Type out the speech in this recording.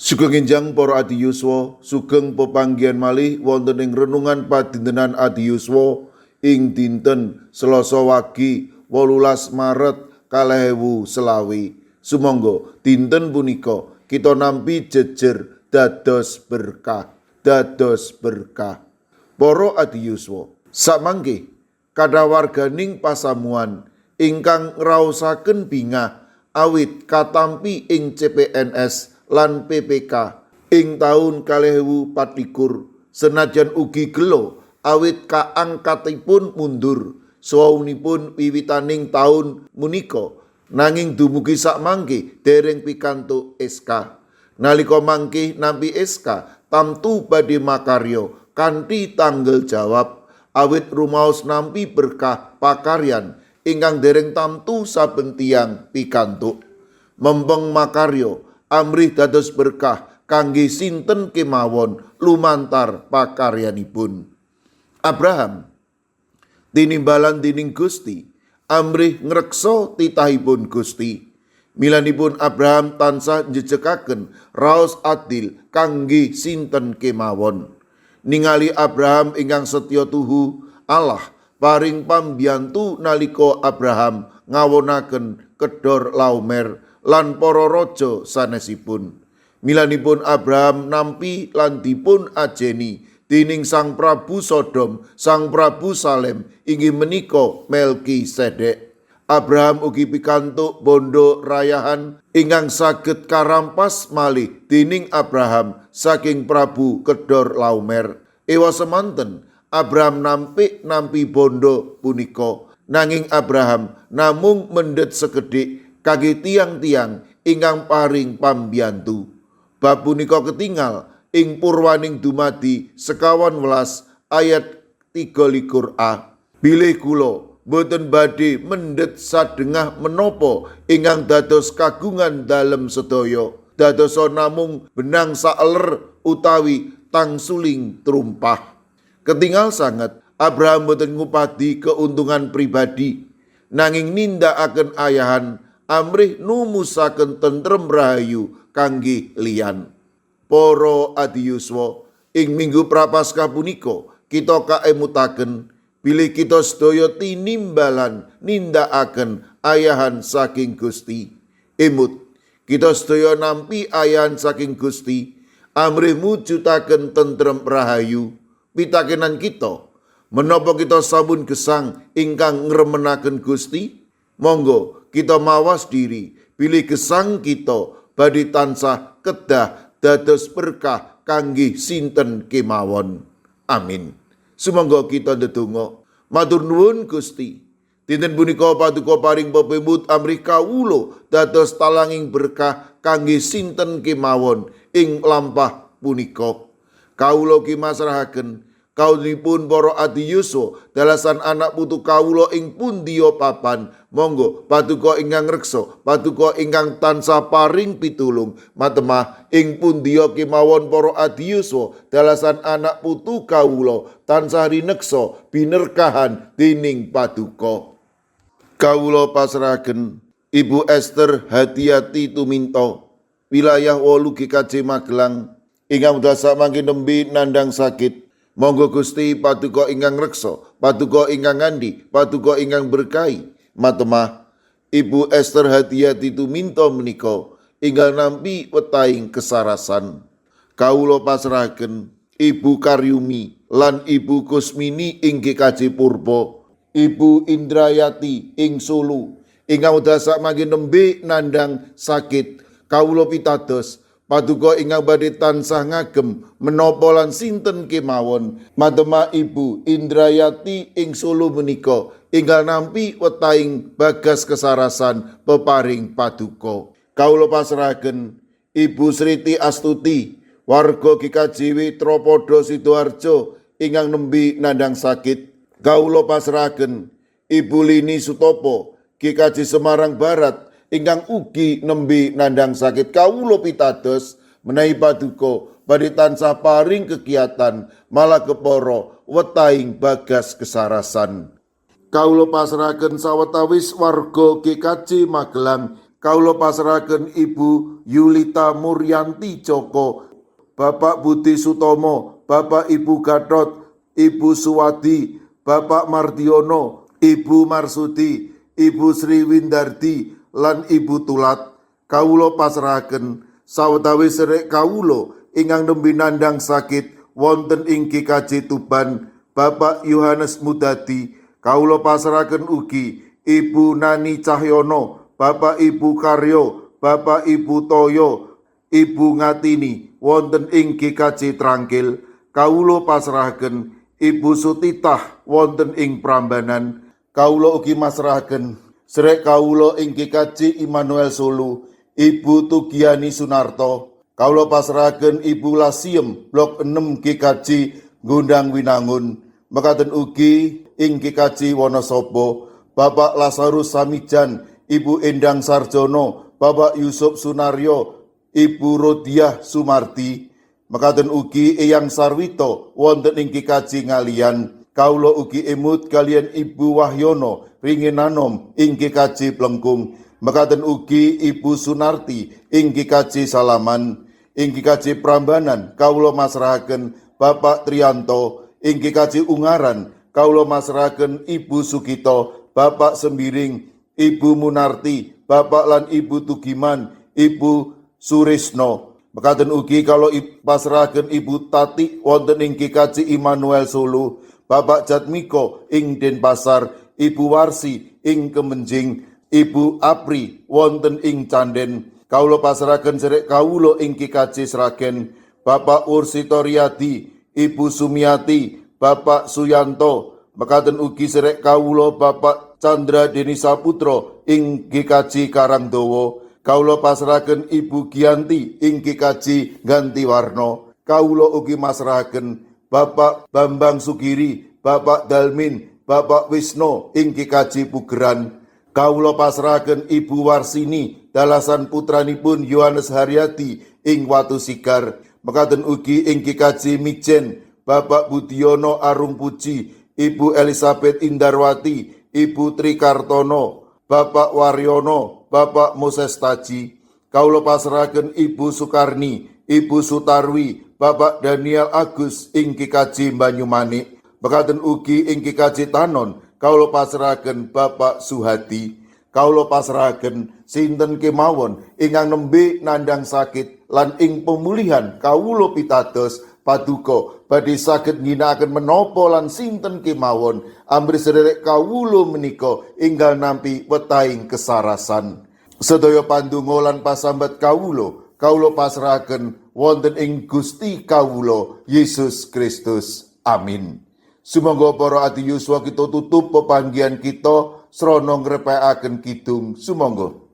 Sugeng enjang para adi yuswa, sugeng pepanggihan malih wonten ing renungan padintenan adi yuswa ing dinten Selasa wagi 18 Maret 2025. Sumangga dinten punika kita nampi jejer dados berkah, dados berkah. Para adi yuswa, samangke kadawarganing pasamuan ingkang ngraosaken bingah awit katampi ing CPNS lan PPK ing taun 2024 senajan ugi gelo awit kaangkatipun mundur sawunipun wiwitaning taun punika nanging dumugi sakmangke dereng pikantuk SK. Nalika mangke nampi SK tamtu badhe makarya kanthi tanggal jawab awit rumaos nampi berkah pakaryan ingkang dereng tamtu saben tiyang pikantuk. Mempeng makarya amrih dados berkah kangge sinten kemawon lumantar pakaryanipun. Abraham tinimbalan dening Gusti amrih ngreksa titahipun Gusti. Milanipun Abraham tansah njejekaken raos adil kangge sinten kemawon. Ningali Abraham ingkang setya tuhu, Allah paring pambiyantu nalika Abraham ngawonaken kedor Laumer lan para raja sanesipun. Milanipun Abraham nampi lan dipun ajeni dening Sang Prabu Sodom, Sang Prabu Salem inggih menika Melkisedek. Abraham ugi pikantuk bondo rayahan ingkang saged karampas malih dening Abraham saking Prabu Kedor Laumer. Ewa semanten Abraham nampi bondo punika, nanging Abraham namung mendhet sekedhik kangge tiang-tiang ingkang paring pambiyantu. Bab punika ketingal ing purwaning dumadi 11 ayat 23a. Bilih kula boten badhe mendhet sadengah menapa ingkang dados kagungan dalem sedaya, dadosa namung benang saeler utawi tangsuling trumpah. Ketingal sanget Abraham boten ngupadi keuntungan pribadi, nanging nindakaken ayahan amrih numusaken tentrem rahayu kangge liyan. Para adi yuswa, ing minggu prapaskah punika kita kaemutaken bilih kita sedaya tinimbalan nindakaken ayahan saking Gusti. Emut kita sedaya nampi ayahan saking Gusti amrih mujudaken tentrem rahayu. Pitakenan kita, menapa kita sampun gesang ingkang ngremenaken Gusti? Monggo kita mawas diri bilih gesang kita badhe tansah kedah dados berkah kangge sinten kemawon. Amin. Sumangga kita ndedonga. Matur nuwun Gusti, dinten punika paduka paring pepimut amrih kawula dados talanging berkah kangge sinten kemawon ing lampah punika. Kawula ugi masrahaken kaulipun para adi yuswa dalasan anak putu kawula ing pundiya papan. Monggo paduka ingkang reksa, paduka ingkang tansah paring pitulung matemah ing pundiya kemawon para adi yuswa dalasan anak putu kawula tansah rineksa binerkahan dening paduka. Kawula pasrahaken Ibu Esther Hati-hati Tuminto, wilayah 8 GKJ Magelang, ingkang dasa mangke nembe nandhang sakit. Monggo Gusti paduka ingkang reksa, paduka ingkang ngandi, paduka ingkang berkahi. Matemah Ibu Esther Hati-hati Tuminto menika ingkang nampi wetahing kesarasan. Kawula pasrahaken Ibu Karyumi lan Ibu Kusmini ing GKJ Purba, Ibu Indrayati ing Solo ingkang dasa mangke nembe nandhang sakit. Kawula pitados paduka ingkang badhe tansah ngagem menapa lan sinten kemawon. Matemah Ibu Indrayati ing Solo menika ingkang nampi wetahing bagas kesarasan peparing paduka. Kawula pasrahaken Ibu Sriti Astuti warga GKJ Tropodo Sidoarjo ingkang nembe nandhang sakit. Kawula pasrahaken Ibu Lini Sutopo GKJ Semarang Barat ingkang ugi nembe nandhang sakit. Kawula pitados menawi paduka badhe tansah paring kegiatan malah kepara wetahing bagas kesarasan. Kawula pasrahaken sawetawis warga GKJ Magelang kawula pasrahaken Ibu Yulita Muryanti Joko, Bapak Budi Sutomo, Bapak Ibu Gatot, Ibu Suwadi, Bapak Mardiono, Ibu Marsudi, Ibu Sri Windardi, lan Ibu Tulat. Kawula pasrahaken sawetawis sedherek kawula ingkang nembe nandhang sakit wonten ing GKJ Tuban, Bapak Yohanes Mudadi. Kawula pasrahaken ugi Ibu Nani Cahyono, Bapak Ibu Karyo, Bapak Ibu Toyo, Ibu Ngatini wonten ing GKJ Trangkil. Kawula pasrahaken Ibu Sutitah wonten ing Prambanan. Kawula ugi masrahaken sedherek kawula ing GKJ Immanuel Solo, Ibu Tugiani Sunarto. Kawula pasrahaken Ibu Lasiem Blok 6 GKJ Gondang Winangun. Mekaten ugi ing GKJ Wonosobo, Bapak Lazarus Samijan, Ibu Endang Sarjono, Bapak Yusuf Sunaryo, Ibu Rodiah Sumardi. Mekaten ugi Eyang Sarwito wonten ing GKJ Ngalian. Kawula ugi emut kalian Ibu Wahyono Ringinanom ing GKJ Plengkung. Mekaten ugi Ibu Sunarti ing GKJ Salaman. Ing GKJ Prambanan kawula masrahaken Bapak Trianto. Ing GKJ Ungaran kawula masrahaken Ibu Sugito, Bapak Sembiring, Ibu Munarti, Bapak lan Ibu Tugiman, Ibu Surisno. Mekaten ugi kawula pasrahaken Ibu Tati wonten ing GKJ Immanuel Solo, Bapak Jatmiko ing Denpasar, Ibu Warsi ing Kemenjing, Ibu Apri wonten ing Canden. Kawula pasrahaken sedherek kawula ing GKJ Sragen, Bapak Ursito Riyadi, Ibu Sumiati, Bapak Suyanto. Mekaten ugi sedherek kawula Bapak Chandra Deni Saputra ing GKJ Karangdawa. Kawula pasrahaken Ibu Giyanti ing GKJ Gantiwarna. Kawula ugi masrahaken Bapak Bambang Sugiri, Bapak Dalmin, Bapak Wisno ing GKJ Pugeran. Kawula pasrahaken Ibu Warsini dalasan putranipun Yohanes Haryadi ing Watu Sigar. Mekaten ugi ing GKJ Mijen, Bapak Budiono Arung Puji, Ibu Elizabeth Indarwati, Ibu Trikartono, Bapak Waryono, Bapak Moses Taji. Kawula pasrahaken Ibu Sukarni, Ibu Sutarwi, Bapak Daniel Agus ing GKJ Banyumanik. Mekaten ugi ing GKJ Tanon kawula pasrahaken Bapak Suhadi. Kawula pasrahaken sinten kemawon ingkang nembe nandhang sakit lan ing pemulihan kawula pitados paduka badhe saged ngginakaken menapa lan sinten kemawon amri sedherek kawula menika enggal nampi wetahing kesarasan. Sedaya pandonga lan pasambat kawula pasrahaken wonten ing Gusti kawula Yesus Kristus. Amin. Sumangga para ati yuswa kita tutup pepanggihan kita srana ngrepekaken kidung. Sumangga.